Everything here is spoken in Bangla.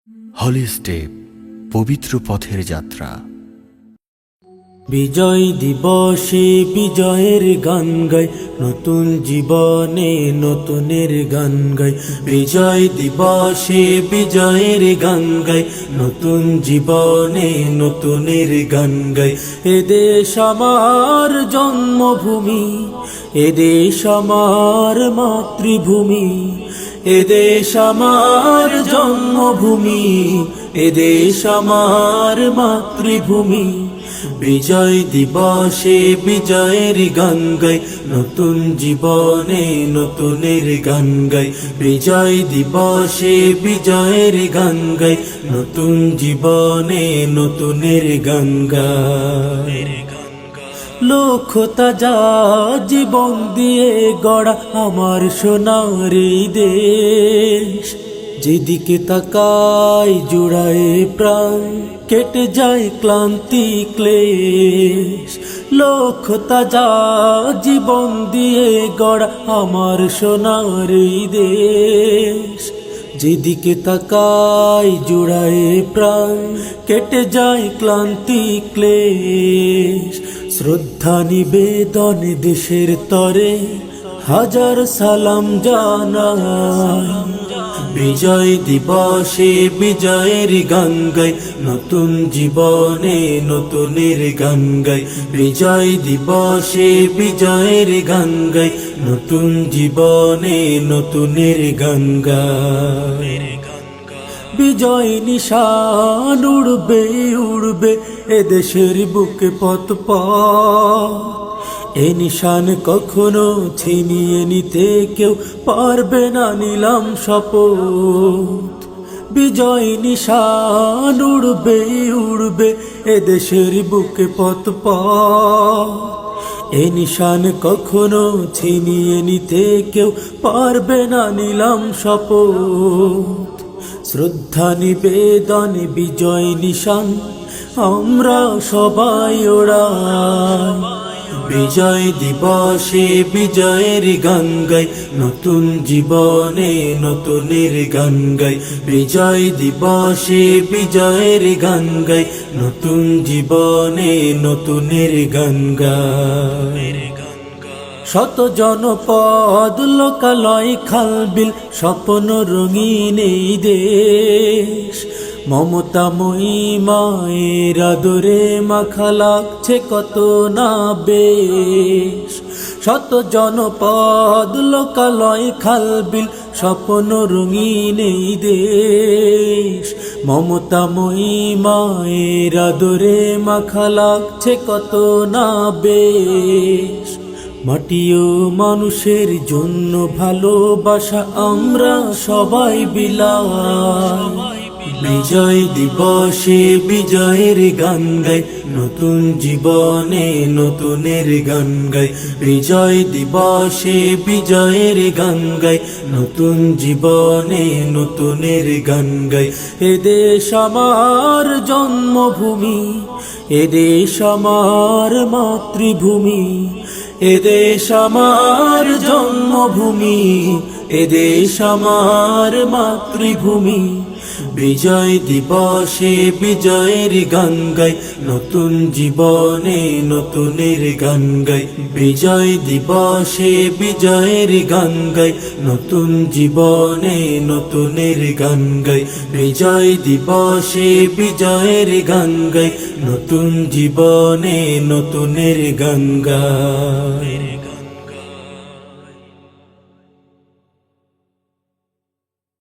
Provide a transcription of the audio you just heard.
হলি স্টেপ, পবিত্র পথের যাত্রা। বিজয় দিবসে বিজয়ের গান গাই, নতুন জীবনে নতুনের গান গাই। বিজয় দিবসে বিজয়ের গান গাই, নতুন জীবনে নতুনের গান গাই। এ দেশ আমার জন্মভূমি, এ দেশ আমার মাতৃভূমি, এ দেশ আমার জন্মভূমি, এ দেশ আমার মাতৃভূমি। বিজয় দিবসে বিজয়ের গান গাই, নতুন জীবনে নতুনের গান গাই। বিজয় দিবসে বিজয়ের গান গাই, নতুন জীবনে নতুনের গান গাই। লক্ষ তাজা জীবন দিয়ে গড়া আমার সোনার এই দেশ, যেদিকে তাকাই জুড়ায় প্রাণ, কেটে যায় ক্লান্তি ক্লেশ। লক্ষ তাজা জীবন দিয়ে গড়া আমার সোনার এই দেশ, যেদিকে তাকাই জুড়ায় প্রাণ, কেটে যায় ক্লান্তি ক্লেশ। শ্রদ্ধা নিবেদন দেশের তরে হাজার সালাম জানাই। বিজয় দিবসে বিজয়ের গান গাই, নতুন জীবনে নতুনের গান গাই। বিজয় দিবসে বিজয়ের গান গাই, নতুন জীবনে নতুনের গান গাই। বিজয় নিশান উড়বে উড়বে এদেশের বুকে পথ পথ, এ নিশান কখনো ছিনিয়ে নিতে কেউ পারবে না, নিলাম শপথ। বিজয় নিশান উড়বে উড়বে এদেশের বুকে পথ পথ, এ নিশান কখনো ছিনিয়ে নিতে কেউ পারবে না, নিলাম শপথ। শ্রদ্ধা নিবেদন বিজয় নিশান আমরা সবাই ওড়াই। বিজয় দিবসে বিজয়ের গান গাই, নতুন জীবনে নতুনের গান গাই। বিজয় দিবসে বিজয়ের গান গাই, নতুন জীবনে নতুনের গান গাই। শত জনপদ লোকালয় খালবিল স্বপ্ন রঙিন এই দেশ, মমতাময়ী মায়ের আদরে মাখা লাগছে কত না বেশ। শত জনপদ লোকালয় খালবিল স্বপ্ন রঙিন এই দেশ, মমতাময়ী মায়ের আদরে মাখা লাগছে কত না বেশ। মাটি ও মানুষের জন্য ভালোবাসা আমরা সবাই বিলাই। বিজয় দিবসে বিজয়ের গান গাই, নতুন জীবনে নতুনের গান গাই। বিজয় দিবসে বিজয়ের গান গাই, নতুন জীবনে নতুনের গান গাই। এ দেশ আমার জন্মভূমি, এ দেশ আমার মাতৃভূমি, এ দেশ আমার জন্মভূমি, এ দেশ আমার মাতৃভূমি। বিজয় দিবসে বিজয়ের গান গাই, নতুন জীবনে নতুনের গান গাই। বিজয় দিবসে বিজয়ের গান গাই, নতুন জীবনে নতুনের গান গাই। বিজয় দিবসে বিজয়ের গান গাই, নতুন জীবনে নতুনের গান গাই।